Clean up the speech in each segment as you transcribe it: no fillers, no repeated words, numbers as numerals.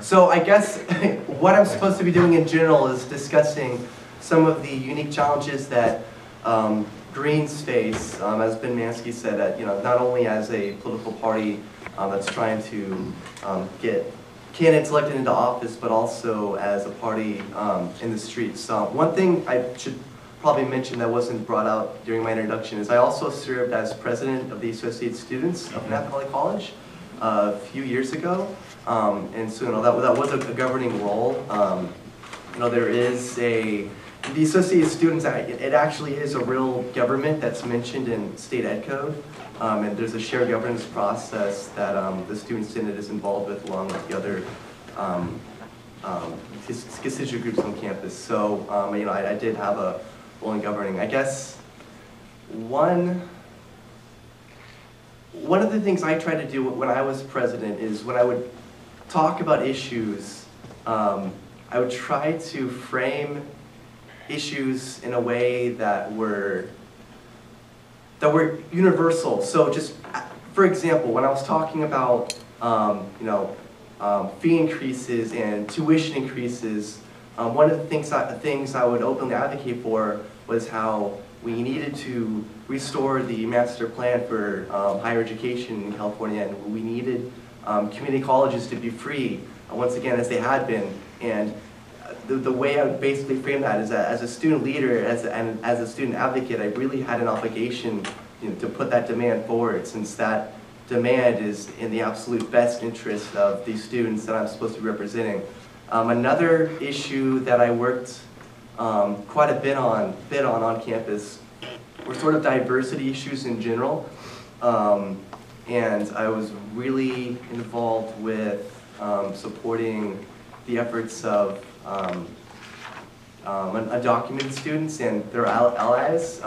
So I guess what I'm supposed to be doing in general is discussing some of the unique challenges that Greens face, as Ben Manski said, not only as a political party that's trying to get candidates elected into office, but also as a party in the streets. One thing I should probably mention that wasn't brought out during my introduction is I also served as president of the Associated Students of Napa Valley College a few years ago. And so that was a governing role. There is the Associated Students, it actually is a real government that's mentioned in state ed code. And there's a shared governance process that the Student Senate is involved with along with the other constituent groups on campus. So I did have a role in governing. I guess one of the things I tried to do when I was president is when I would talk about issues, I would try to frame issues in a way that were universal. So just, for example, when I was talking about fee increases and tuition increases, one of the things I would openly advocate for was how we needed to restore the master plan for higher education in California, and we needed community colleges to be free, once again, as they had been. And the way I would basically frame that is that as a student leader and as a student advocate, I really had an obligation to put that demand forward, since that demand is in the absolute best interest of these students that I'm supposed to be representing. Another issue that I worked quite a bit on campus were sort of diversity issues in general. And I was really involved with supporting the efforts of undocumented students and their allies.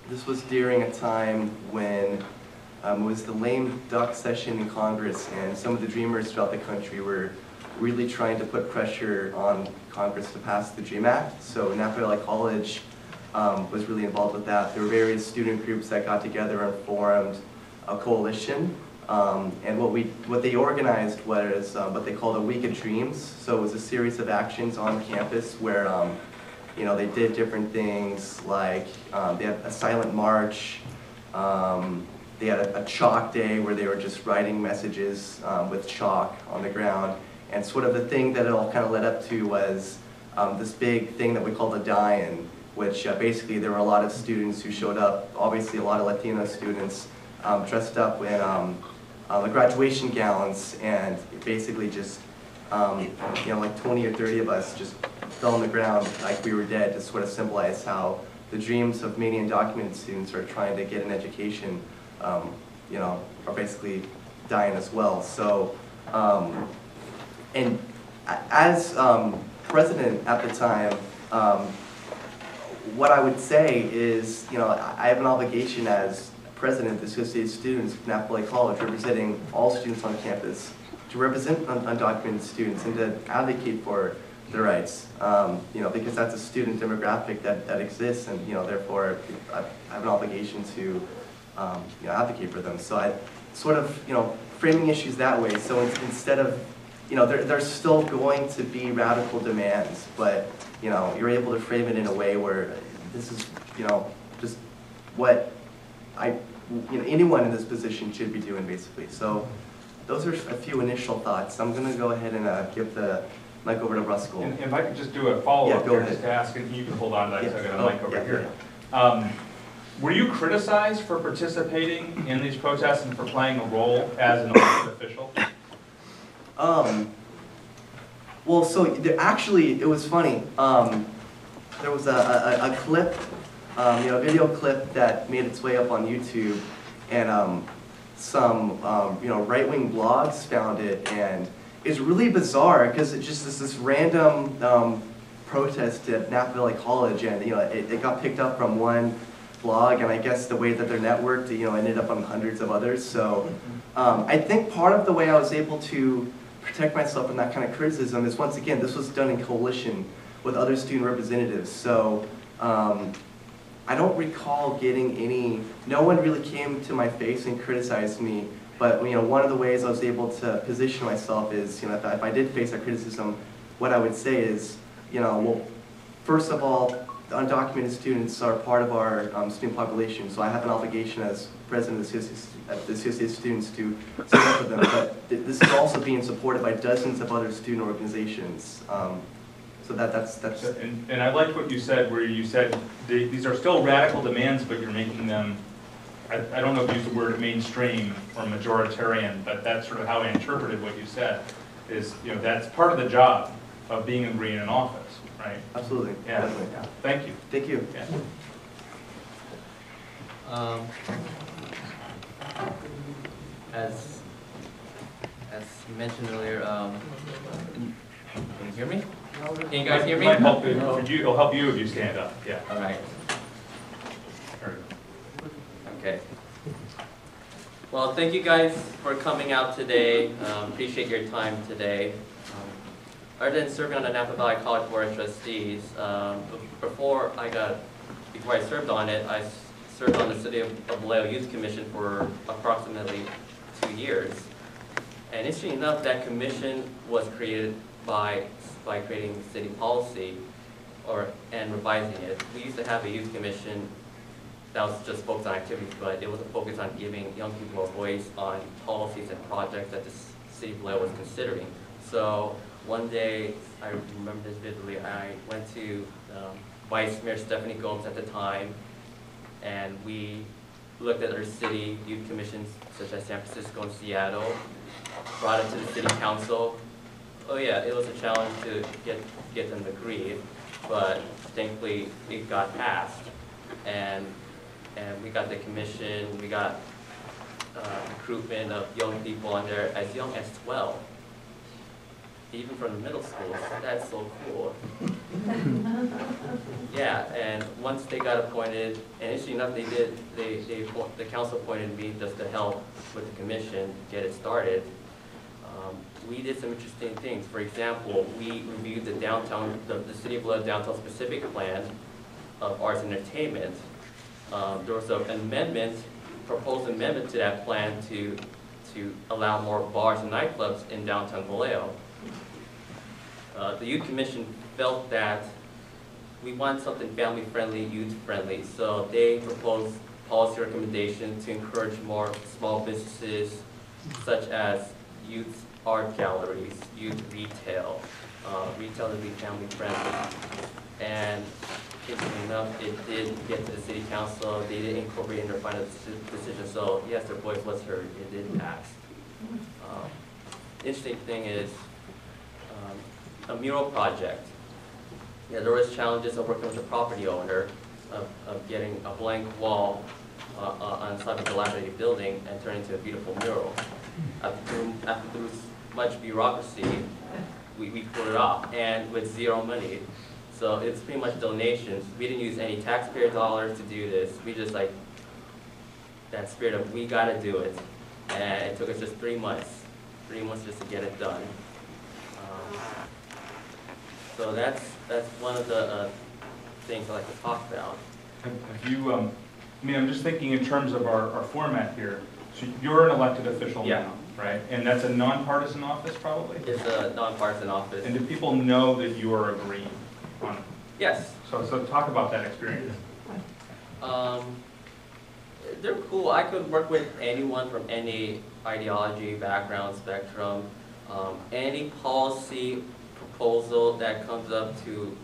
This was during a time when it was the lame duck session in Congress, and some of the dreamers throughout the country were really trying to put pressure on Congress to pass the DREAM Act. So Napa Valley College was really involved with that. There were various student groups that got together and formed a coalition, and what they organized was what they called a Week of Dreams. So it was a series of actions on campus where they did different things, like they had a silent march, they had a chalk day where they were just writing messages with chalk on the ground. And sort of the thing that it all kind of led up to was this big thing that we call the Die-In, which basically there were a lot of students who showed up, obviously a lot of Latino students, dressed up in the graduation gowns, and basically just, like 20 or 30 of us just fell on the ground like we were dead, to sort of symbolize how the dreams of many undocumented students who are trying to get an education, are basically dying as well. So, and as president at the time, what I would say is, I have an obligation as president of the Associated Students of Napa Valley College, representing all students on campus, to represent undocumented students and to advocate for their rights, because that's a student demographic that exists, and therefore I have an obligation to advocate for them. So I sort of framing issues that way. So instead of there's still going to be radical demands, but you're able to frame it in a way where this is just what anyone in this position should be doing, basically. So those are a few initial thoughts. I'm going to go ahead and give the mic over to Ruscal. And if I could just do a follow-up here, just to ask, and you can hold on to that, so I got a mic over here. Yeah. Were you criticized for participating in these protests and for playing a role as an elected official? Well, so actually, it was funny. There was a clip, a video clip that made its way up on YouTube, and some right-wing blogs found it, and it's really bizarre because it's just this random protest at Napa Valley College, and it got picked up from one blog, and I guess the way that they're networked, ended up on hundreds of others. So I think part of the way I was able to protect myself from that kind of criticism is, once again, this was done in coalition with other student representatives. So I don't recall getting no one really came to my face and criticized me, But one of the ways I was able to position myself is, if I did face that criticism, what I would say is, well, first of all, undocumented students are part of our student population, so I have an obligation as president of the Association of Students to stand up for them. But this is also being supported by dozens of other student organizations. So that's. And I liked what you said, where you said these are still radical demands, but you're making them. I don't know if you used the word mainstream or majoritarian, but that's sort of how I interpreted what you said. Is that's part of the job of being a Green in office, right? Absolutely. Yeah. Definitely. Yeah. Thank you. Thank you. Yeah. As you mentioned earlier, can you hear me? Can you guys hear me? It'll help you if you stand up. Yeah. All right. Okay. Well, thank you guys for coming out today. Appreciate your time today. Other than serving on the Napa Valley College Board of Trustees, before I served on it, I served on the City of Vallejo Youth Commission for approximately 2 years. And interestingly enough, that commission was created by creating city policy and revising it. We used to have a youth commission that was just focused on activities, but it was a focus on giving young people a voice on policies and projects that the City of Vallejo was considering. So one day, I remember this vividly, I went to Vice Mayor Stephanie Gomes at the time, and we looked at our city youth commissions, such as San Francisco and Seattle, brought it to the city council. Oh yeah, it was a challenge to get them to agree, but thankfully it got passed, and we got the commission, we got recruitment of young people on there as young as 12. Even from the middle schools. That's so cool. Yeah, and once they got appointed, and interesting enough, the council appointed me just to help with the commission, get it started. We did some interesting things. For example, we reviewed the City of Vallejo downtown specific plan of arts and entertainment. There was an proposed amendment to that plan to allow more bars and nightclubs in downtown Vallejo. The Youth Commission felt that we want something family-friendly, youth-friendly, so they proposed policy recommendations to encourage more small businesses, such as youth art galleries, youth retail, retail to be family-friendly. And interestingly enough, it did get to the City Council. They did incorporate in their final decision, so yes, their voice was heard. It did pass. Interesting thing is, a mural project. Yeah, there was challenges of working with the property owner of getting a blank wall on the side of a dilapidated building and turn into a beautiful mural. After much bureaucracy, we pulled it off, and with zero money. So it's pretty much donations. We didn't use any taxpayer dollars to do this. We just that spirit of we gotta do it. And it took us just 3 months. 3 months just to get it done. So that's one of the things I like to talk about. Have you, I'm just thinking in terms of our format here. So you're an elected official now, right? And that's a nonpartisan office, probably? It's a nonpartisan office. And do people know that you are agreeing on it? Yes. So talk about that experience. They're cool. I could work with anyone from any ideology, background, spectrum, any policy proposal that comes up to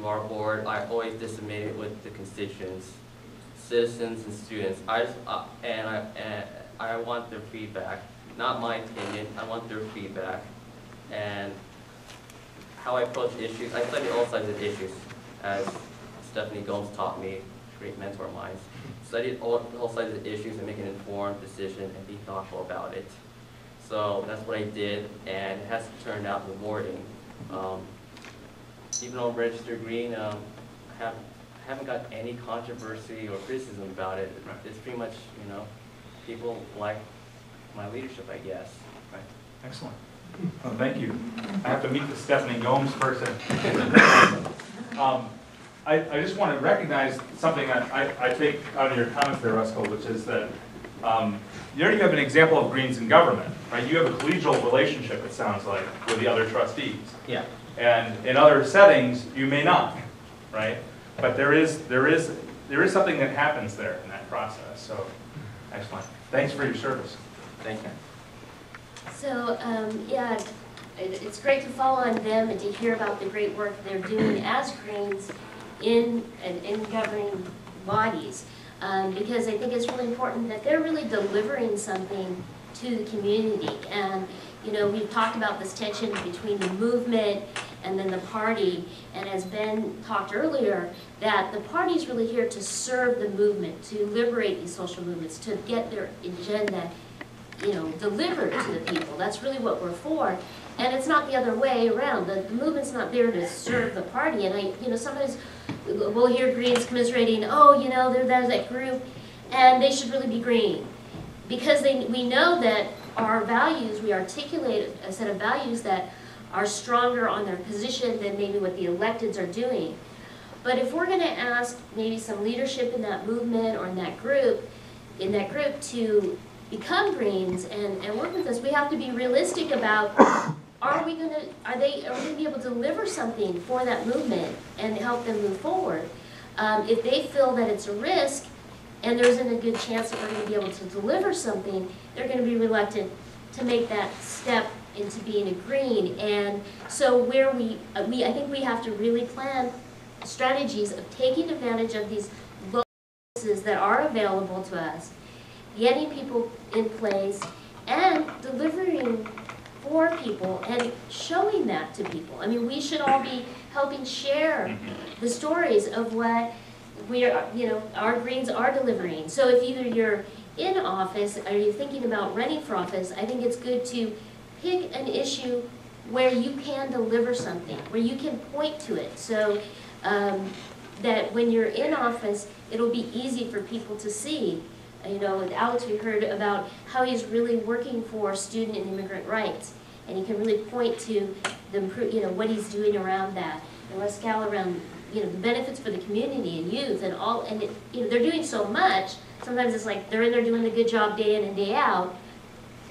our board. I always disseminate it with the constituents, citizens, and students. I want their feedback, not my opinion. I want their feedback, and how I approach issues. I study all sides of issues, as Stephanie Gomes taught me, great mentor of mine. Study all sides of issues and make an informed decision and be thoughtful about it. So that's what I did, and it has turned out rewarding. Even though I'm registered green, I haven't got any controversy or criticism about it. Right. It's pretty much, people like my leadership, I guess. Right. Excellent. Well, thank you. I have to meet the Stephanie Gomes person. I just want to recognize something that I take out of your comments there, Ruscal, which is that There you have an example of Greens in government, right? You have a collegial relationship, it sounds like, with the other trustees. Yeah. And in other settings, you may not, right? But there is something that happens there in that process. So, excellent. Thanks for your service. Thank you. So, yeah, it's great to follow on them and to hear about the great work they're doing as Greens in governing bodies. Because I think it's really important that they're really delivering something to the community. And, you know, we've talked about this tension between the movement and then the party. And as Ben talked earlier, that the party's really here to serve the movement, to liberate these social movements, to get their agenda, you know, delivered to the people. That's really what we're for. And it's not the other way around. The movement's not there to serve the party. And I, you know, sometimes we'll hear Greens commiserating, oh, you know, there's that group, and they should really be green. Because we know that our values, we articulate a set of values that are stronger on their position than maybe what the electeds are doing. But if we're going to ask maybe some leadership in that movement or in that group to become Greens and work with us, we have to be realistic about, are they going to be able to deliver something for that movement and help them move forward? If they feel that it's a risk and there isn't a good chance that we're going to be able to deliver something, they're going to be reluctant to make that step into being a Green. And so where I think we have to really plan strategies of taking advantage of these local resources that are available to us, getting people in place, and delivering for people and showing that to people. I mean, we should all be helping share the stories of what we are, you know, our Greens are delivering. So if either you're in office or you're thinking about running for office, I think it's good to pick an issue where you can deliver something, where you can point to it. So that when you're in office, it'll be easy for people to see. You know, with Alex, we heard about how he's really working for student and immigrant rights, and he can really point to the, you know, what he's doing around that, and Ruscal around, you know, the benefits for the community and youth and all, and it, you know, they're doing so much. Sometimes it's like they're in there doing the good job day in and day out.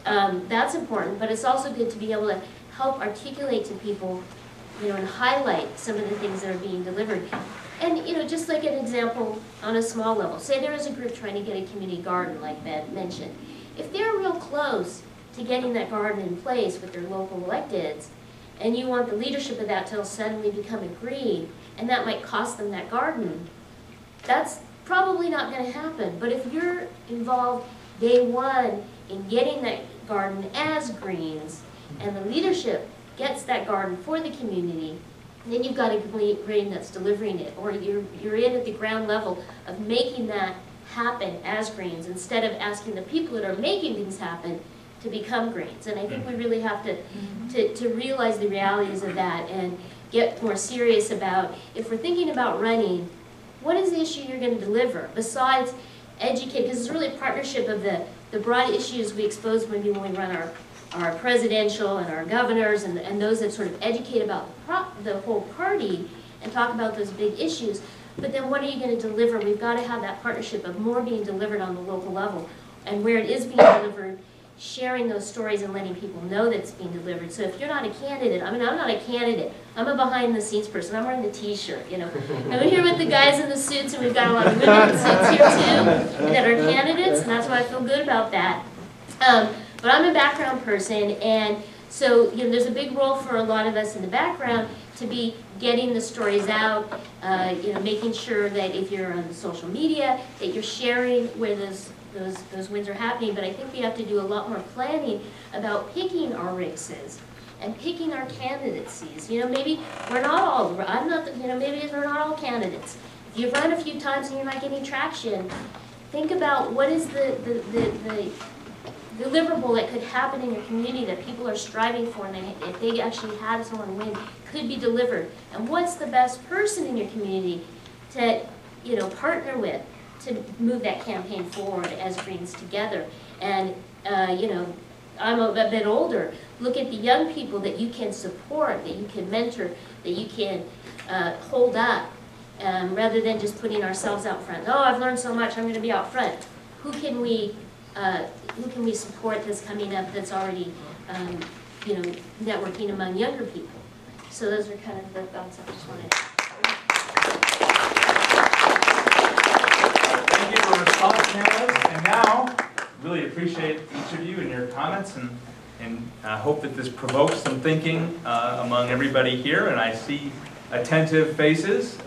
That's important, but it's also good to be able to help articulate to people, you know, and highlight some of the things that are being delivered. And, you know, just like an example on a small level, say there is a group trying to get a community garden, like Ben mentioned. If they're real close to getting that garden in place with their local electeds, and you want the leadership of that to suddenly become a Green, and that might cost them that garden, that's probably not going to happen. But if you're involved day one in getting that garden as Greens, and the leadership gets that garden for the community, then you've got a Green that's delivering it, or you're in at the ground level of making that happen as Greens instead of asking the people that are making things happen to become Greens. And I think we really have to realize the realities of that and get more serious about, if we're thinking about running, what is the issue you're going to deliver besides educate, because it's really a partnership of the broad issues we expose maybe when we run our presidential and our governors and those that sort of educate about the whole party and talk about those big issues. But then what are you going to deliver? We've got to have that partnership of more being delivered on the local level. And where it is being delivered, sharing those stories and letting people know that it's being delivered. So if you're not a candidate, I mean, I'm not a candidate. I'm a behind-the-scenes person. I'm wearing the T-shirt, you know. And we're here with the guys in the suits, and we've got a lot of women in suits here, too, that are candidates, and that's why I feel good about that. But I'm a background person, and so, you know, there's a big role for a lot of us in the background to be getting the stories out, you know, making sure that if you're on social media, that you're sharing where those wins are happening. But I think we have to do a lot more planning about picking our races and picking our candidacies. You know, maybe we're not all, you know, maybe we're not all candidates. If you've run a few times and you're not getting traction, think about what is the deliverable that could happen in your community that people are striving for, and if they actually had someone win, could be delivered. And what's the best person in your community to, you know, partner with to move that campaign forward as Greens together? And, you know, I'm a bit older. Look at the young people that you can support, that you can mentor, that you can hold up, rather than just putting ourselves out front. Oh, I've learned so much, I'm going to be out front. Who can we who can we support that's coming up that's already, you know, networking among younger people. So those are kind of the thoughts I just wanted to. Thank you for response, panelists. And now, really appreciate each of you and your comments, and hope that this provokes some thinking among everybody here. And I see attentive faces.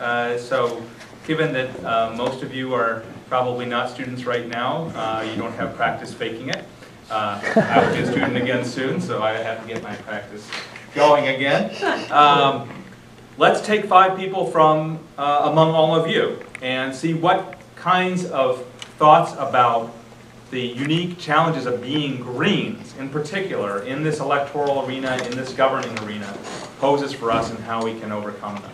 So given that most of you are probably not students right now, you don't have practice faking it. I will be a student again soon, so I have to get my practice going again. Let's take 5 people from among all of you and see what kinds of thoughts about the unique challenges of being Greens, in particular, in this electoral arena, in this governing arena, poses for us and how we can overcome them.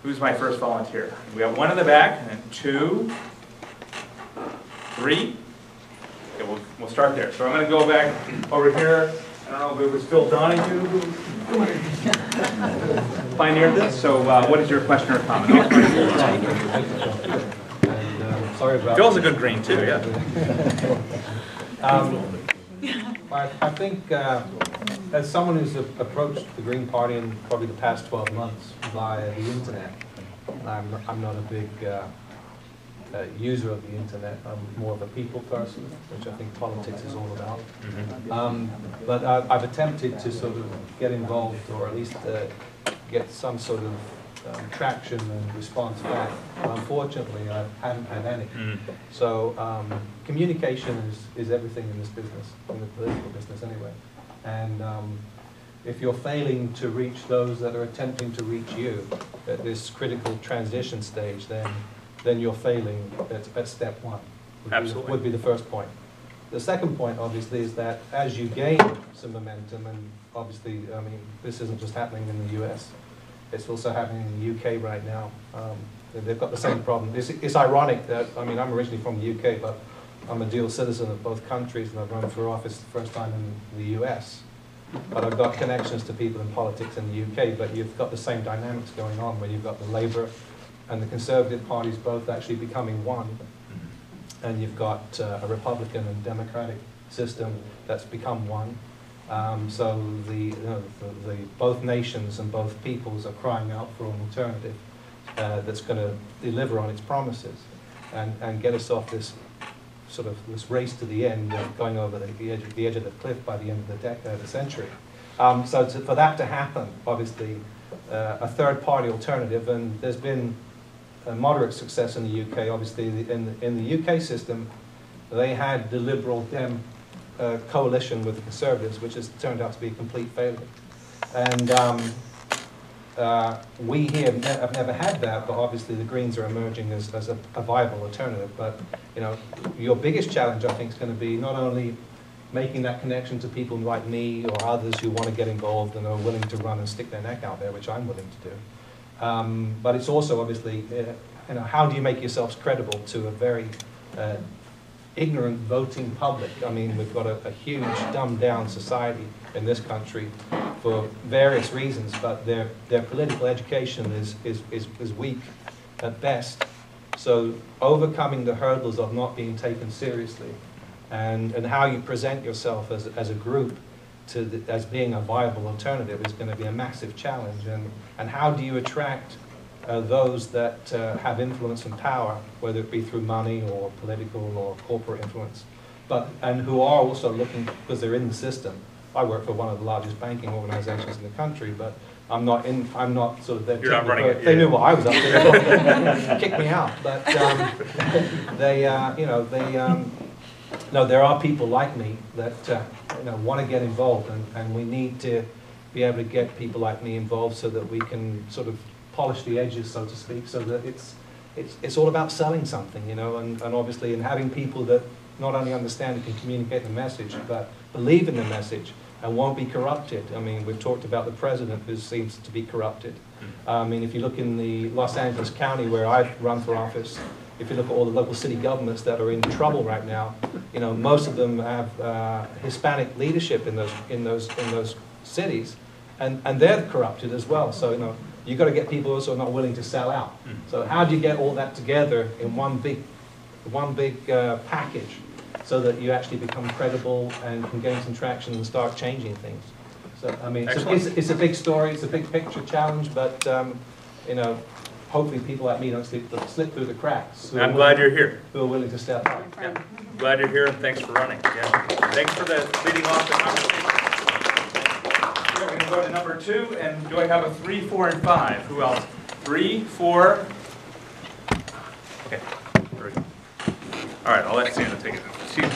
Who's my first volunteer? We have 1 in the back, and then 2, 3. Okay, we'll start there. So I'm going to go back over here. I don't know if it was Phil Donahue who pioneered this. So what is your question or comment? Sorry about Phil's a good Green too, yeah. I think as someone who's approached the Green Party in probably the past 12 months via the internet, I'm not a big user of the internet. I'm more of a people person, which I think politics is all about. But I've attempted to sort of get involved, or at least get some sort of traction and response back. Unfortunately, I haven't had any. So communication is everything in this business, in the political business anyway. And if you're failing to reach those that are attempting to reach you at this critical transition stage, then you're failing at step 1. Absolutely. Would be the first point. The second point, obviously, is that as you gain some momentum, and obviously, I mean, this isn't just happening in the US, it's also happening in the UK right now. They've got the same problem. It's ironic that, I mean, I'm originally from the UK, but I'm a dual citizen of both countries, and I've run for office the first time in the US. But I've got connections to people in politics in the UK, but you've got the same dynamics going on, where you've got the Labour and the Conservative parties both actually becoming one, and you've got a Republican and Democratic system that's become one. So both nations and both peoples are crying out for an alternative that's going to deliver on its promises and get us off this sort of this race to the end of going over the edge of the cliff by the end of the century. For that to happen, obviously, a third-party alternative, and there's been a moderate success in the UK. Obviously, in the UK system, they had the Liberal Dem coalition with the Conservatives, which has turned out to be a complete failure. And we here have never had that, but obviously the Greens are emerging as a viable alternative. But you know, your biggest challenge, I think, is going to be not only making that connection to people like me or others who want to get involved and are willing to run and stick their neck out there, which I'm willing to do. But it's also obviously, you know, how do you make yourselves credible to a very ignorant voting public? I mean, we've got a huge dumbed-down society in this country for various reasons, but their political education is weak at best. So overcoming the hurdles of not being taken seriously, and how you present yourself as a group as being a viable alternative is going to be a massive challenge. And how do you attract those that have influence and power, whether it be through money or political or corporate influence, and who are also looking, because they're in the system. I work for one of the largest banking organizations in the country, but I'm not sort of there. You're not running it. They knew what I was up to. Kick me out. But no, there are people like me that want to get involved, and we need to be able to get people like me involved so that we can sort of polish the edges, so to speak, so that it's all about selling something, and obviously in having people that not only understand and can communicate the message, but believe in the message and won't be corrupted. I mean, we've talked about the president who seems to be corrupted. I mean, if you look in the Los Angeles County where I've run for office, if you look at all the local city governments that are in trouble right now, most of them have Hispanic leadership in those cities, and they're corrupted as well. So you've got to get people also not willing to sell out. So how do you get all that together in one big package, so that you actually become credible and can gain some traction and start changing things. So, I mean, it's a big story, it's a big picture challenge, but, you know, hopefully people like me don't slip through the cracks. I'm glad you're here. Who are willing to step up. Yeah. Glad you're here, and thanks for running. Yeah. Thanks for leading off the conversation. We're going to go to number 2, and do I have a 3, 4, and 5? Who else? 3, 4. Okay. Very good. All right, I'll let Sanda take it.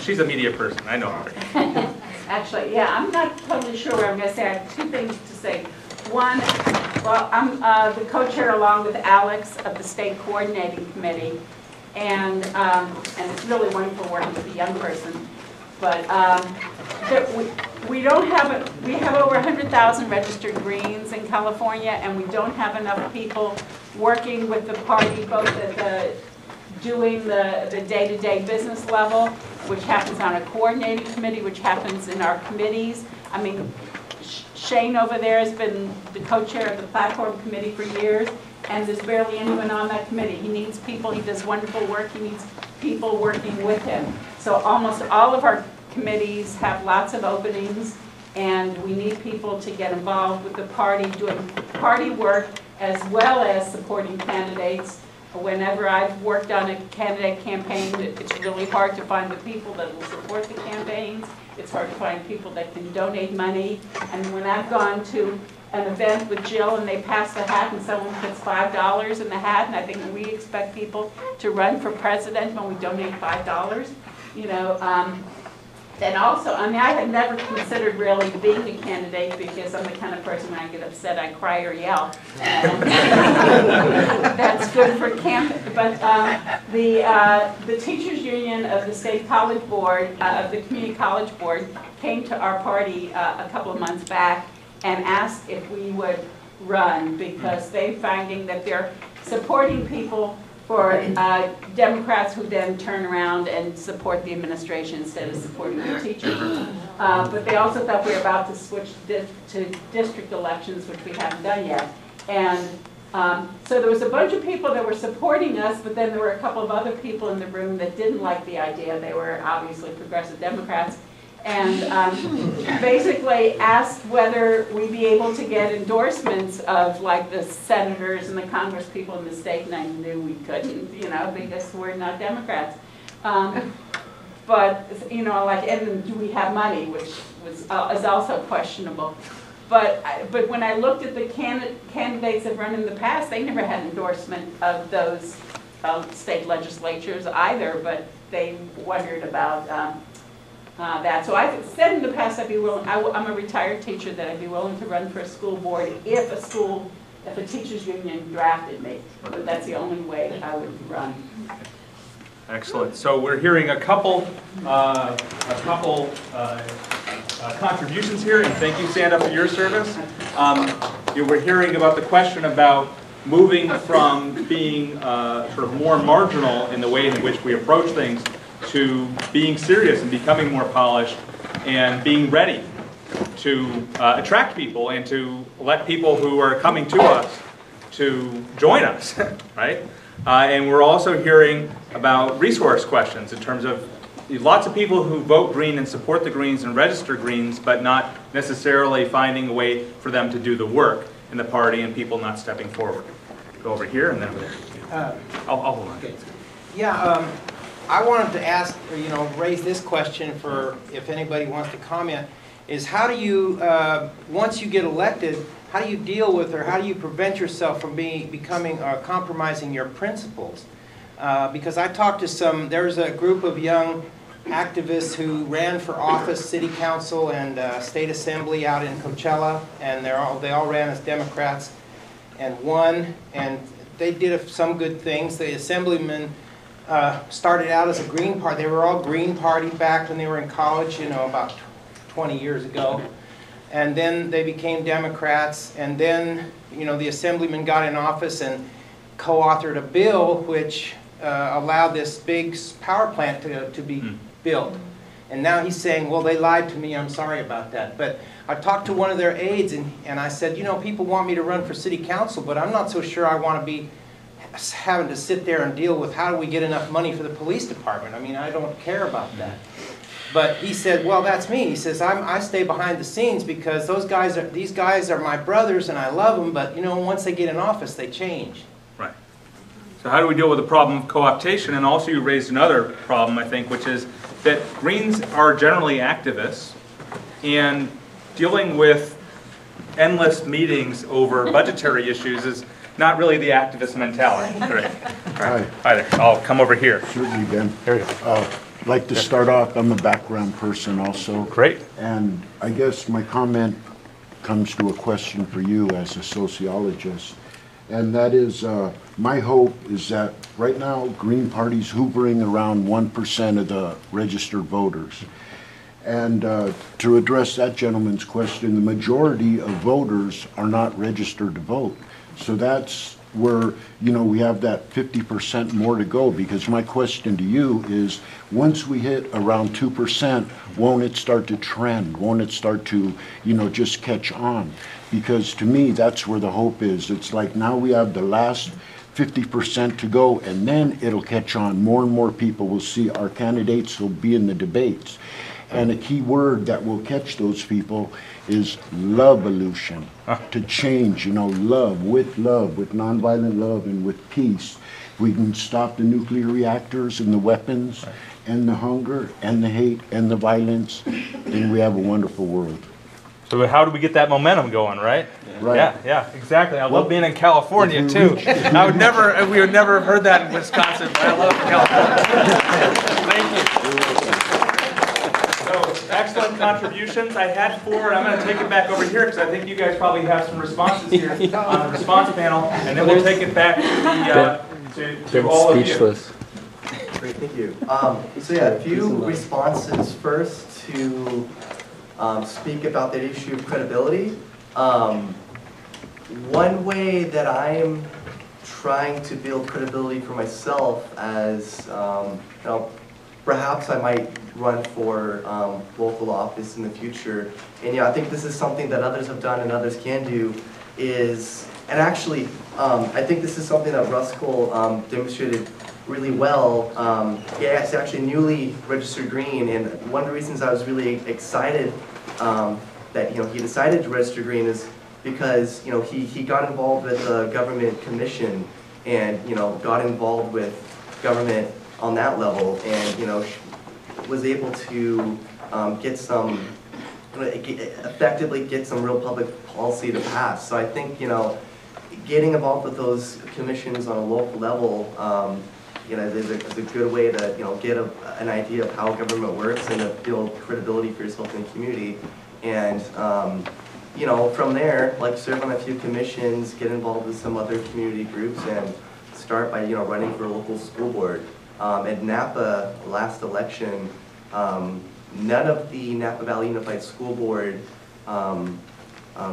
She's a media person. I know her. Actually, yeah, I'm not totally sure what I'm going to say. I have 2 things to say. One, well, I'm the co-chair along with Alex of the State Coordinating Committee, and it's really wonderful working with a young person. But we don't have we have over 100,000 registered Greens in California, and we don't have enough people working with the party, both at the doing the day-to-day business level, which happens on a coordinating committee, which happens in our committees. I mean, Shane over there has been the co-chair of the platform committee for years, and there's barely anyone on that committee. He needs people, he does wonderful work, he needs people working with him. So almost all of our committees have lots of openings, and we need people to get involved with the party, doing party work, as well as supporting candidates. Whenever I've worked on a candidate campaign, it's really hard to find the people that will support the campaigns. It's hard to find people that can donate money. And when I've gone to an event with Jill and they pass the hat and someone puts $5 in the hat, and I think we expect people to run for president when we donate $5, you know. And also, I mean, I had never considered really being a candidate because I'm the kind of person when I get upset, I cry or yell. That's good for camp. But the teachers union of the state college board, of the community college board, came to our party a couple of months back and asked if we would run because they're finding that they're supporting people for Democrats who then turn around and support the administration instead of supporting the teachers. But they also thought we were about to switch to district elections, which we haven't done yet. And so there was a bunch of people that were supporting us, but then there were a couple of other people in the room that didn't like the idea. They were obviously progressive Democrats. And basically asked whether we'd be able to get endorsements of like the senators and the Congress people in the state, and I knew we couldn't, you know, because we're not Democrats. But, you know, like, and do we have money, which is also questionable. But when I looked at the candidates that run in the past, they never had endorsement of those state legislatures either, but they wondered about that. So I've said in the past I'd be willing, I'm a retired teacher, that I'd be willing to run for a school board if a teachers union drafted me. But that's the only way I would run. Excellent. So we're hearing a couple contributions here, and thank you, Sanda, for your service. We're hearing about the question about moving from being sort of more marginal in the way in which we approach things to being serious and becoming more polished and being ready to attract people and to let people who are coming to us to join us, right? And we're also hearing about resource questions in terms of lots of people who vote Green and support the Greens and register Greens, but not necessarily finding a way for them to do the work in the party and people not stepping forward. Go over here and then over there. I'll hold on. Okay. Yeah, I wanted to ask, raise this question for if anybody wants to comment, is how do you, once you get elected, how do you deal with or how do you prevent yourself from becoming compromising your principles? Because I talked to there's a group of young activists who ran for office, city council, and state assembly out in Coachella, and they all ran as Democrats and won, and they did some good things. The assemblymen started out as a Green Party. They were all Green Party back when they were in college, about 20 years ago. And then they became Democrats, and then, the assemblyman got in office and co-authored a bill which allowed this big power plant to be built. And now he's saying, well, they lied to me, I'm sorry about that. But I talked to one of their aides, and I said, people want me to run for city council, but I'm not so sure I want to be having to sit there and deal with how do we get enough money for the police department. I mean, I don't care about that. But he said, well, that's me. He says, I stay behind the scenes because these guys are my brothers and I love them, but you know, once they get in office, they change. Right. So how do we deal with the problem of co-optation? And also you raised another problem, I think, which is that Greens are generally activists, and dealing with endless meetings over budgetary issues is not really the activist mentality. Right. Hi. Hi there. I'll come over here. Certainly, Ben. There you go. I'd like to start off, I'm a background person also. Great. And I guess my comment comes to a question for you as a sociologist. And that is, my hope is that right now, Green Party's hoovering around 1% of the registered voters. And to address that gentleman's question, the majority of voters are not registered to vote. So that's where, you know, we have that 50% more to go, because my question to you is, once we hit around 2%, won't it start to trend? Won't it start to, you know, just catch on? Because to me, that's where the hope is. It's like now we have the last 50% to go, and then it'll catch on. More and more people will see our candidates will be in the debates. And a key word that will catch those people is love-olution, to change, you know, love, with nonviolent love and with peace. We can stop the nuclear reactors and the weapons and the hunger and the hate and the violence, then we have a wonderful world. So how do we get that momentum going, right? Right. Yeah, exactly. I love being in California too. We would never have heard that in Wisconsin, but I love California. Thank you. So, excellent contributions. I had 4, and I'm going to take it back over here because I think you guys probably have some responses here on the response panel, and then we'll take it back to all of you. Great, thank you. So yeah, a few responses first to speak about that issue of credibility. One way that I'm trying to build credibility for myself as, you know, perhaps I might run for local office in the future. And I think this is something that others have done and others can do is, and actually, I think this is something that Ruscal demonstrated really well. Yeah, it's actually newly registered Green, and one of the reasons I was really excited that he decided to register Green is because he got involved with the government commission and got involved with government on that level, and was able to effectively get some real public policy to pass. So I think getting involved with those commissions on a local level is a good way to get an idea of how government works and to build credibility for yourself in the community. And from there, serve on a few commissions, get involved with some other community groups, and start by running for a local school board. At Napa last election, none of the Napa Valley Unified School Board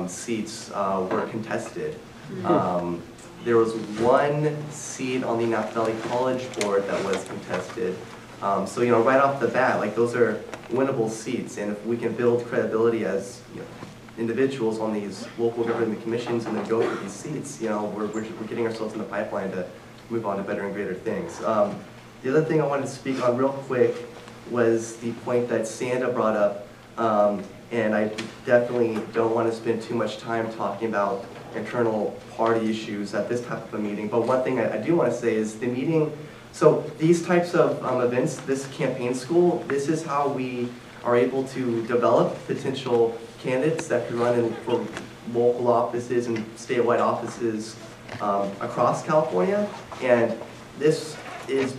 seats were contested. There was one seat on the Napa Valley College Board that was contested. So right off the bat, those are winnable seats, and if we can build credibility as individuals on these local government commissions and then go for these seats, we're getting ourselves in the pipeline to move on to better and greater things. The other thing I wanted to speak on real quick was the point that Sanda brought up, and I definitely don't want to spend too much time talking about internal party issues at this type of a meeting, but one thing I do want to say is the meeting, so these types of events, this campaign school, this is how we are able to develop potential candidates that could run in for local offices and statewide offices across California, and this is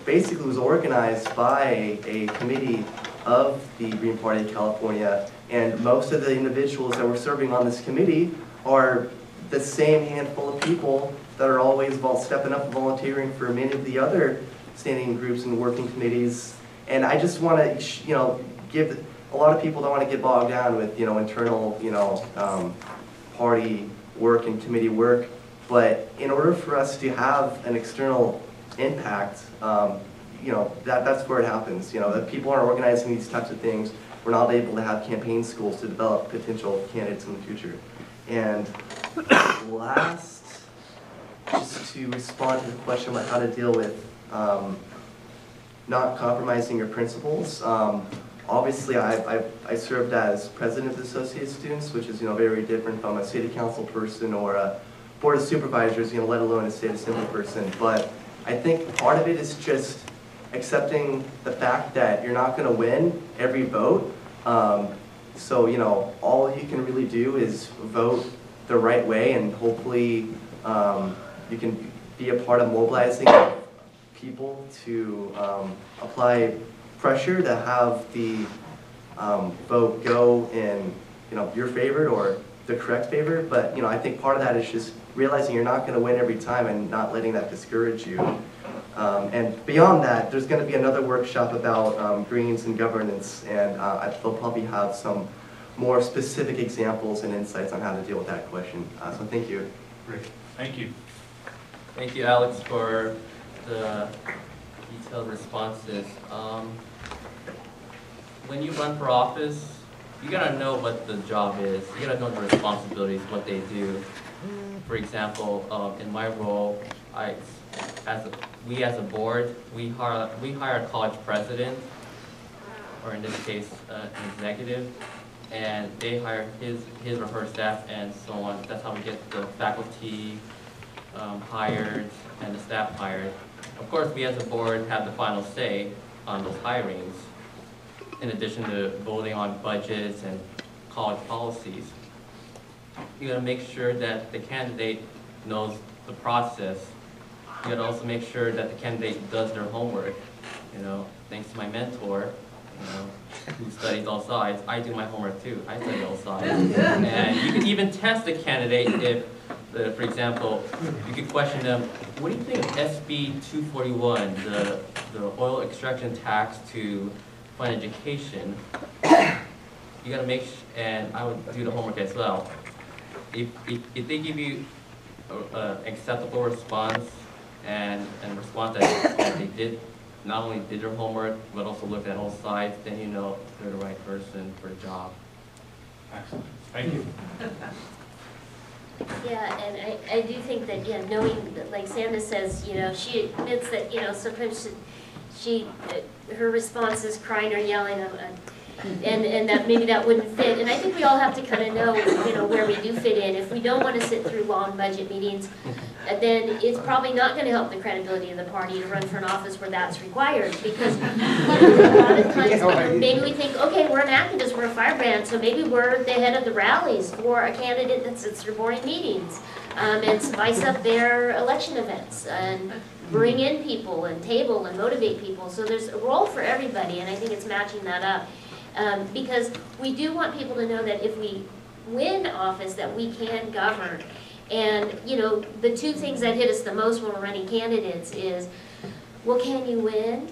basically was organized by a committee of the Green Party of California, and most of the individuals that were serving on this committee are the same handful of people that are always stepping up and volunteering for many of the other standing groups and working committees. And I just want to, give a lot of people don't want to get bogged down with, internal, party work and committee work. But in order for us to have an external impact, that's where it happens. That people aren't organizing these types of things, we're not able to have campaign schools to develop potential candidates in the future. And last just to respond to the question about how to deal with not compromising your principles. Obviously, I served as president of the Associated Students, which is very different from a city council person or a board of supervisors, let alone a state assembly person. But I think part of it is just accepting the fact that you're not going to win every vote. So all you can really do is vote the right way, and hopefully you can be a part of mobilizing people to apply pressure to have the vote go in your favor or the correct favor. But I think part of that is just realizing you're not going to win every time and not letting that discourage you. And beyond that, there's going to be another workshop about greens and governance, and they'll probably have some more specific examples and insights on how to deal with that question. So thank you. Great. Thank you. Thank you, Alex, for the detailed responses. When you run for office, you gotta know what the job is. You gotta know the responsibilities, what they do. For example, in my role, we as a board, we hire a college president, or in this case, an executive, and they hire his or her staff and so on. That's how we get the faculty hired and the staff hired. Of course, we as a board have the final say on those hirings, in addition to voting on budgets and college policies. You gotta make sure that the candidate knows the process. You gotta also make sure that the candidate does their homework. Thanks to my mentor, who studies all sides, I do my homework too. I study all sides. And you can even test the candidate if, for example, you could question them, what do you think of SB 241, the oil extraction tax to fund education? You gotta make, and I would do the homework as well. If they give you an acceptable response and a response that they did, not only did their homework, but also looked at all sides, then you know they're the right person for the job. Excellent. Thank you. Yeah, and I do think that, knowing that, like Sanda says, she admits that, sometimes her response is crying or yelling, and that maybe that wouldn't fit. And I think we all have to kind of know, where we do fit in. If we don't want to sit through long budget meetings, then it's probably not going to help the credibility of the party to run for an office where that's required. Because a lot of times, maybe we think, okay, we're an activist, we're a firebrand, so maybe we're the head of the rallies for a candidate that sits through boring meetings and spice up their election events and bring in people and table and motivate people. So there's a role for everybody, and I think it's matching that up. Because we do want people to know that if we win office, that we can govern. And, the two things that hit us the most when we're running candidates is, well, can you win?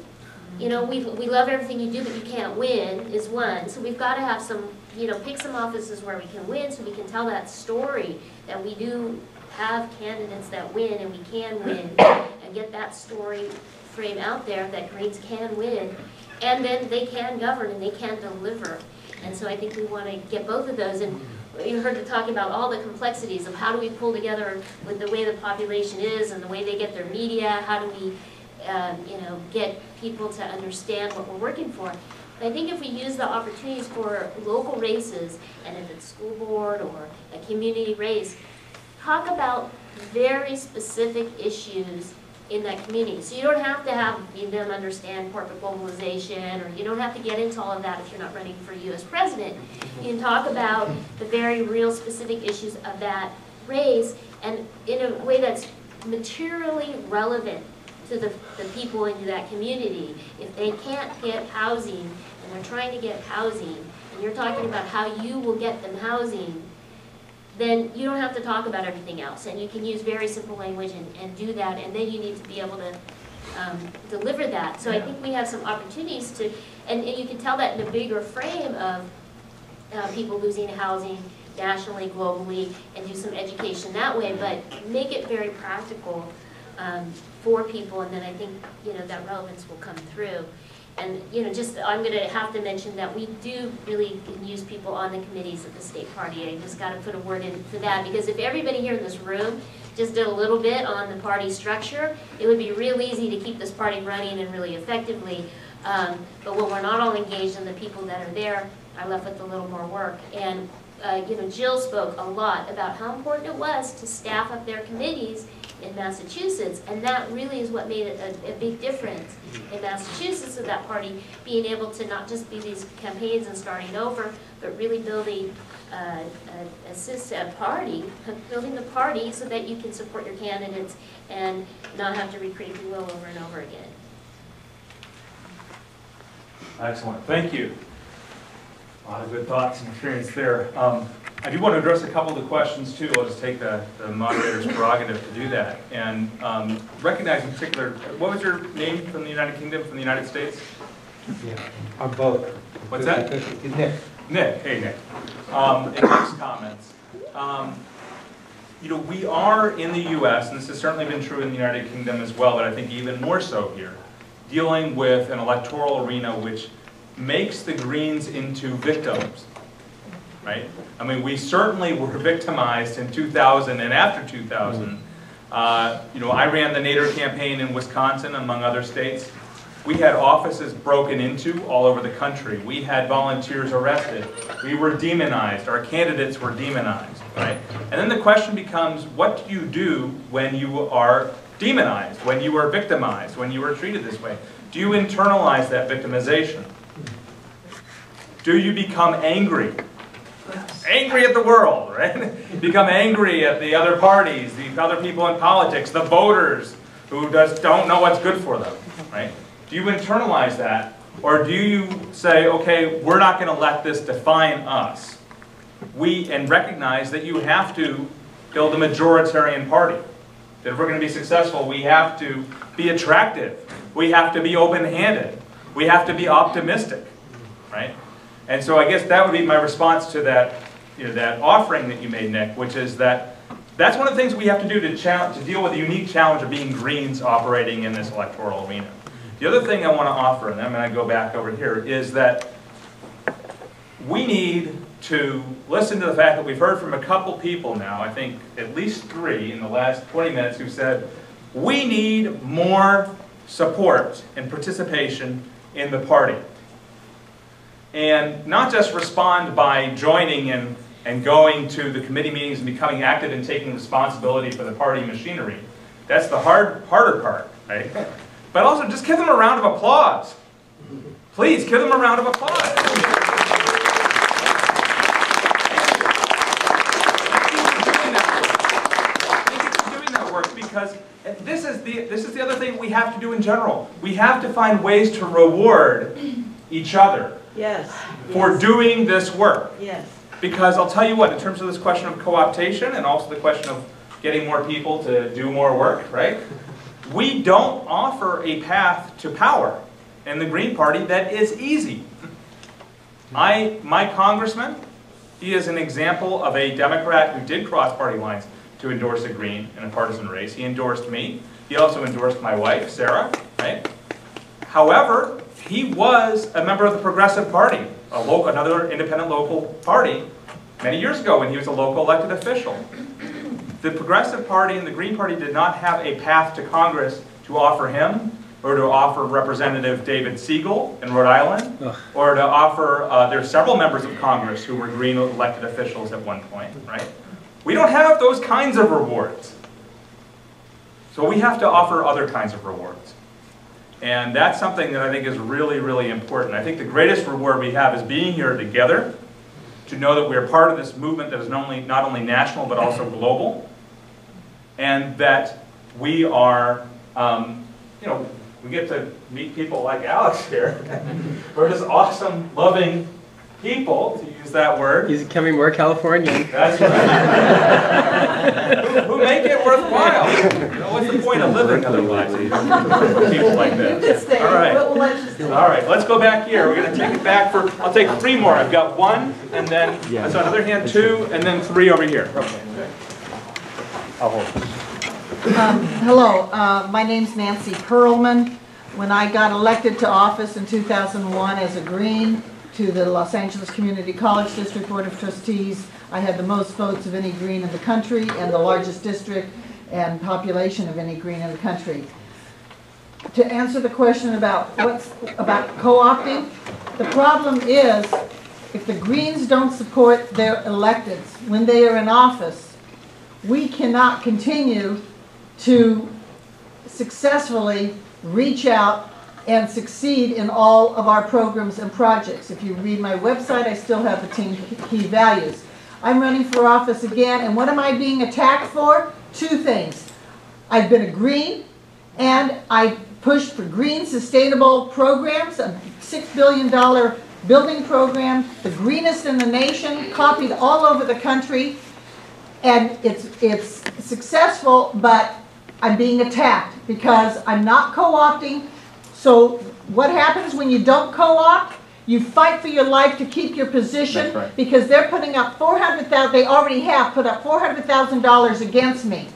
We love everything you do, but you can't win, is one. So we've got to have some, pick some offices where we can win, so we can tell that story that we do have candidates that win and we can win, and get that story frame out there that Greens can win. And then they can govern and they can deliver. And so I think we want to get both of those. And you heard the talk about all the complexities of how do we pull together with the way the population is and the way they get their media. How do we, get people to understand what we're working for. But I think if we use the opportunities for local races, and if it's school board or a community race, talk about very specific issues in that community. So you don't have to have them understand corporate globalization, or you don't have to get into all of that if you're not running for U.S. president. You can talk about the very real specific issues of that race, and in a way that's materially relevant to the people in that community. If they can't get housing, and they're trying to get housing, and you're talking about how you will get them housing, then you don't have to talk about everything else, and you can use very simple language and do that, and then you need to be able to deliver that. So I think we have some opportunities to, and you can tell that in a bigger frame of people losing housing nationally, globally, and do some education that way, but make it very practical for people, and then I think that relevance will come through. And, you know, just, I'm gonna have to mention that we do really can use people on the committees of the state party. I just gotta put a word in for that, because if everybody here in this room just did a little bit on the party structure, it would be real easy to keep this party running and really effectively. But when we're not all engaged in the people that are there, I left with a little more work. And you know, Jill spoke a lot about how important it was to staff up their committees in Massachusetts, and that really is what made a big difference in Massachusetts of that party being able to not just be these campaigns and starting over, but really building a party, building the party so that you can support your candidates and not have to recreate the wheel over and over again. Excellent, thank you. A lot of good thoughts and experience there. I do want to address a couple of the questions too. I'll just take the moderator's prerogative to do that. And recognize in particular, what was your name from the United Kingdom, from the United States? Yeah, I'm both. What's that? Nick. Nick, hey Nick. In Nick's comments. You know, we are in the US, and this has certainly been true in the United Kingdom as well, but I think even more so here, dealing with an electoral arena which makes the Greens into victims, right? I mean, we certainly were victimized in 2000 and after 2000. You know, I ran the Nader campaign in Wisconsin, among other states. We had offices broken into all over the country. We had volunteers arrested. We were demonized. Our candidates were demonized, right? And then the question becomes, what do you do when you are demonized, when you are victimized, when you are treated this way? Do you internalize that victimization? Do you become angry? Angry at the world, right? Become angry at the other parties, the other people in politics, the voters who don't know what's good for them, right? Do you internalize that? Or do you say, okay, we're not going to let this define us? And recognize that you have to build a majoritarian party. That if we're going to be successful, we have to be attractive. We have to be open-handed. We have to be optimistic, right? And so I guess that would be my response to that, you know, that offering that you made, Nick, which is that that's one of the things we have to do to deal with the unique challenge of being Greens operating in this electoral arena. The other thing I want to offer, and then I'm going to go back over here, is that we need to listen to the fact that we've heard from a couple people now, I think at least 3 in the last 20 minutes, who said, we need more support and participation in the party. And not just respond by joining and going to the committee meetings and becoming active and taking responsibility for the party machinery. That's the harder part, right? But also just give them a round of applause. Please, give them a round of applause. Doing that work, because this is the other thing we have to do in general. We have to find ways to reward each other. Yes. For doing this work. Yes. Because I'll tell you what, in terms of this question of co-optation and also the question of getting more people to do more work, right? We don't offer a path to power in the Green Party that is easy. My congressman, he is an example of a Democrat who did cross party lines to endorse a Green in a partisan race. He endorsed me. He also endorsed my wife, Sarah, right? However, he was a member of the Progressive Party, another independent local party, many years ago when he was a local elected official. The Progressive Party and the Green Party did not have a path to Congress to offer him, or to offer Representative David Siegel in Rhode Island, or to offer, there are several members of Congress who were Green elected officials at one point, right? We don't have those kinds of rewards. So we have to offer other kinds of rewards. And that's something that I think is really, really important. I think the greatest reward we have is being here together, to know that we're part of this movement that is not only national but also global, and that we are, you know, we get to meet people like Alex here. We're just awesome, loving people, to use that word. He's becoming more Californian. That's right. who make it worthwhile. You know, what's the point of living otherwise? People like this. All right. All right, let's go back here. We're going to take it back for, I'll take 3 more. I've got 1, and then, so another hand, 2, and then 3 over here. Okay. I'll hold. Hello, my name's Nancy Perlman. When I got elected to office in 2001 as a Green to the Los Angeles Community College District Board of Trustees, I had the most votes of any Green in the country and the largest district and population of any Green in the country. To answer the question about about co-opting, the problem is if the Greens don't support their electeds when they are in office, we cannot continue to successfully reach out and succeed in all of our programs and projects. If you read my website, I still have the 10 key values. I'm running for office again, and what am I being attacked for? Two things. I've been a Green, and I pushed for green sustainable programs, a $6 billion building program, the greenest in the nation, copied all over the country, and it's successful, but I'm being attacked because I'm not co-opting. So what happens when you don't co-opt? You fight for your life to keep your position. That's right. Because they're putting up $400,000, they already have put up $400,000 against me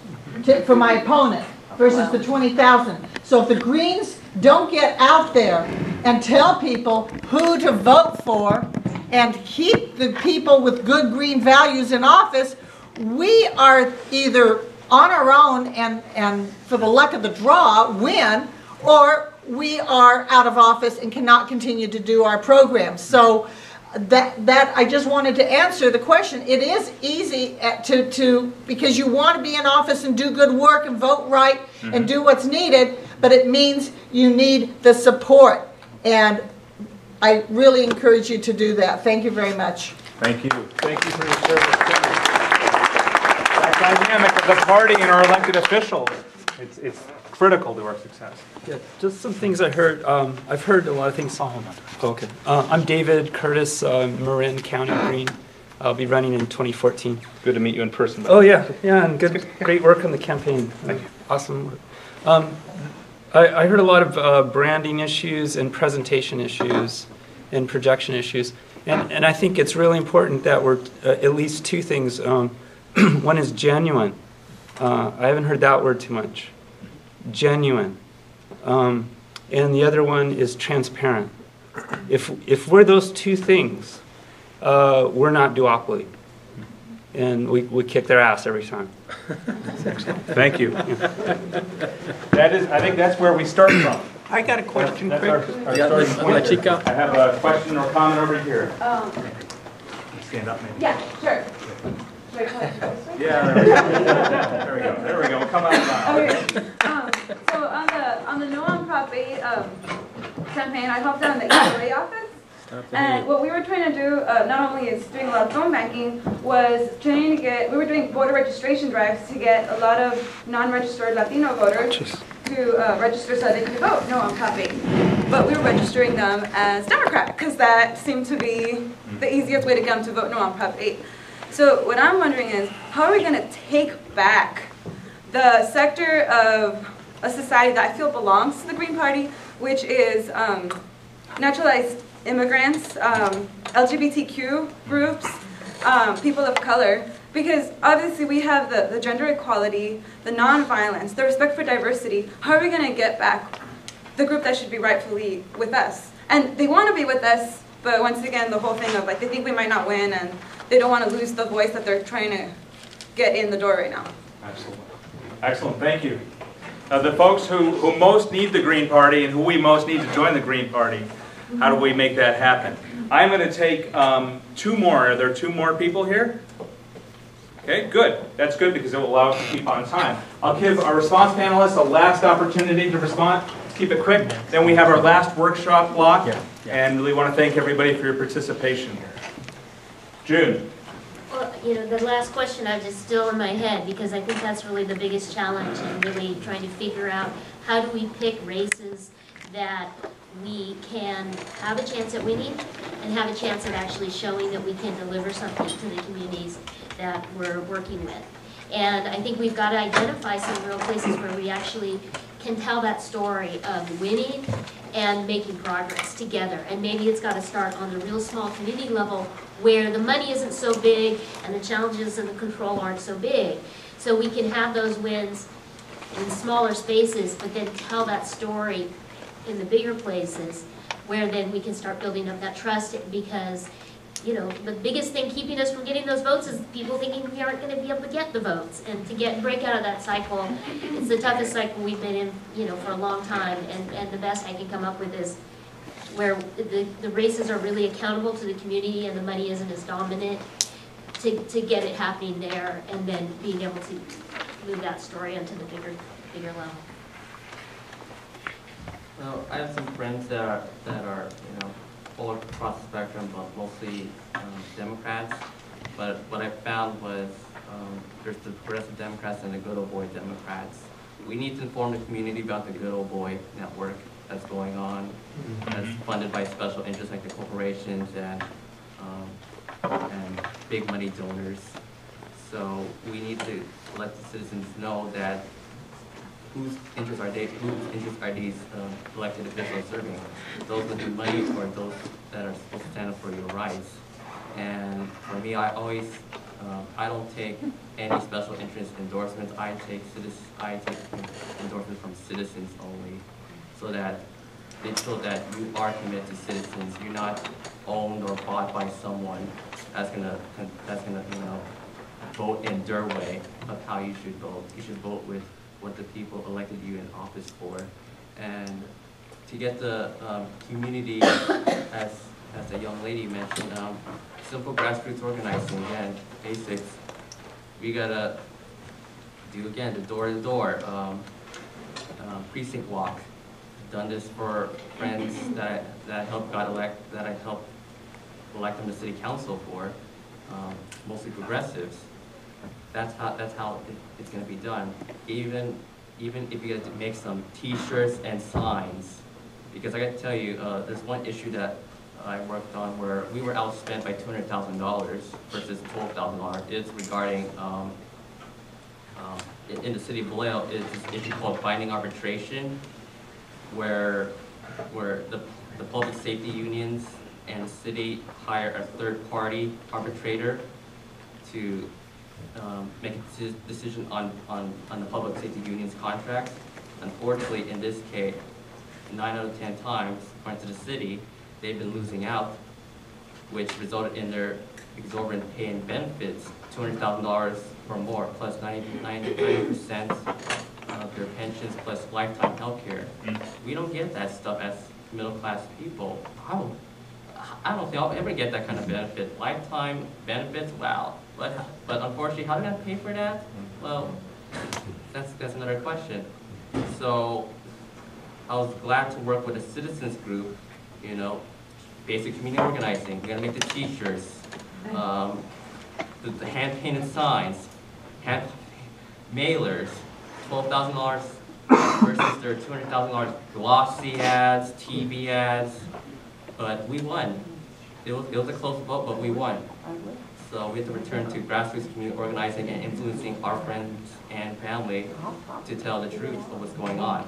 for my opponent versus the $20,000. So if the Greens don't get out there and tell people who to vote for and keep the people with good Green values in office, we are either on our own and for the luck of the draw win, or we are out of office and cannot continue to do our programs. So that I just wanted to answer the question. It is easy because you want to be in office and do good work and vote right and do what's needed, but it means you need the support. And I really encourage you to do that. Thank you very much. Thank you. Thank you for your service. That dynamic of the party and our elected officials, it's critical to our success. Yeah, just some things I heard. I've heard a lot of things. Oh, okay. I'm David Curtis, Marin County Green. I'll be running in 2014. Good to meet you in person. Oh yeah, and great work on the campaign. Thank you. Awesome. I heard a lot of branding issues and presentation issues and projection issues, and I think it's really important that we're at least two things. One is genuine. I haven't heard that word too much. Genuine. And the other one is transparent. If we're those two things, we're not duopoly. And we kick their ass every time. Thank you. I think that's where we start from. I got a question, That's quick. our starting point. I have a question or comment over here. Stand up, maybe. Yeah, sure. Yeah, there we go. There we go. There we go. Come out loud. Okay. So on the No on Prop 8 campaign, I helped out in the HOA office. And what we were trying to do, not only is doing a lot of phone banking, was trying to get, we were doing voter registration drives to get a lot of non-registered Latino voters to register so they could vote No on Prop 8. But we were registering them as Democrat, because that seemed to be the easiest way to get them to vote No on Prop 8. So what I'm wondering is, how are we going to take back the sector of a society that I feel belongs to the Green Party, which is naturalized immigrants, LGBTQ groups, people of color, because obviously we have the gender equality, the nonviolence, the respect for diversity. How are we going to get back the group that should be rightfully with us? And they want to be with us, but once again, the whole thing of like they think we might not win, and they don't want to lose the voice that they're trying to get in the door right now. Absolutely. Excellent. Thank you. The folks who most need the Green Party and who we most need to join the Green Party, how do we make that happen? I'm going to take two more. Are there two more people here? Okay, good. That's good because it will allow us to keep on time. I'll give our response panelists a last opportunity to respond. Let's keep it quick. Then we have our last workshop block. And really want to thank everybody for your participation here. June. Well, the last question I was just still in my head, because I think that's really the biggest challenge in really trying to figure out how do we pick races that we can have a chance at winning and have a chance at actually showing that we can deliver something to the communities that we're working with. And I think we've got to identify some real places where we actually can tell that story of winning and making progress together. And maybe it's got to start on the real small community level where the money isn't so big and the challenges and the control aren't so big. So we can have those wins in smaller spaces, but then tell that story in the bigger places, where then we can start building up that trust, because, you know, the biggest thing keeping us from getting those votes is people thinking we aren't gonna be able to get the votes. And to break out of that cycle, it's the toughest cycle we've been in, you know, for a long time, and the best I can come up with is where the races are really accountable to the community and the money isn't as dominant, to get it happening there, and then being able to move that story onto the bigger level. Well, I have some friends that are you know, all across the spectrum, but mostly Democrats. But what I found was there's the progressive Democrats and the good old boy Democrats. We need to inform the community about the good old boy network that's going on, that's funded by special interests like the corporations and big money donors. So we need to let the citizens know that whose interests are these elected officials serving? Those with the money or those that are supposed to stand up for your rights? And for me, I always, I don't take any special interest endorsements. I take endorsements from citizens only, so that they show that you are committed to citizens. You're not owned or bought by someone that's gonna you know, vote in their way of how you should vote. You should vote with what the people elected you in office for. And to get the community, as the young lady mentioned, simple grassroots organizing, again, basics. We gotta do, again, the door-to-door precinct walk. Done this for friends that I helped elect them to city council for, mostly progressives. That's how it's going to be done. Even if you get to make some T-shirts and signs, because I got to tell you, there's one issue that I worked on where we were outspent by $200,000 versus $12,000. It's regarding in the city of Vallejo, it's this issue called binding arbitration, where the public safety unions and the city hire a third-party arbitrator to make a decision on the public safety union's contracts. Unfortunately, in this case, 9 out of 10 times, according to the city, they've been losing out, which resulted in their exorbitant pay and benefits, $200,000 or more, plus 90% of their pensions, plus lifetime health care. We don't get that stuff as middle-class people. I don't think I'll ever get that kind of benefit. Lifetime benefits, wow. But unfortunately, how did I pay for that? Well, that's another question. So I was glad to work with a citizens group, you know, basic community organizing. We're gonna make the T-shirts, the hand-painted signs, mailers, $12,000 versus their $200,000 glossy ads, TV ads. But we won. It was a close vote, but we won. So we have to return to grassroots community organizing and influencing our friends and family to tell the truth of what's going on.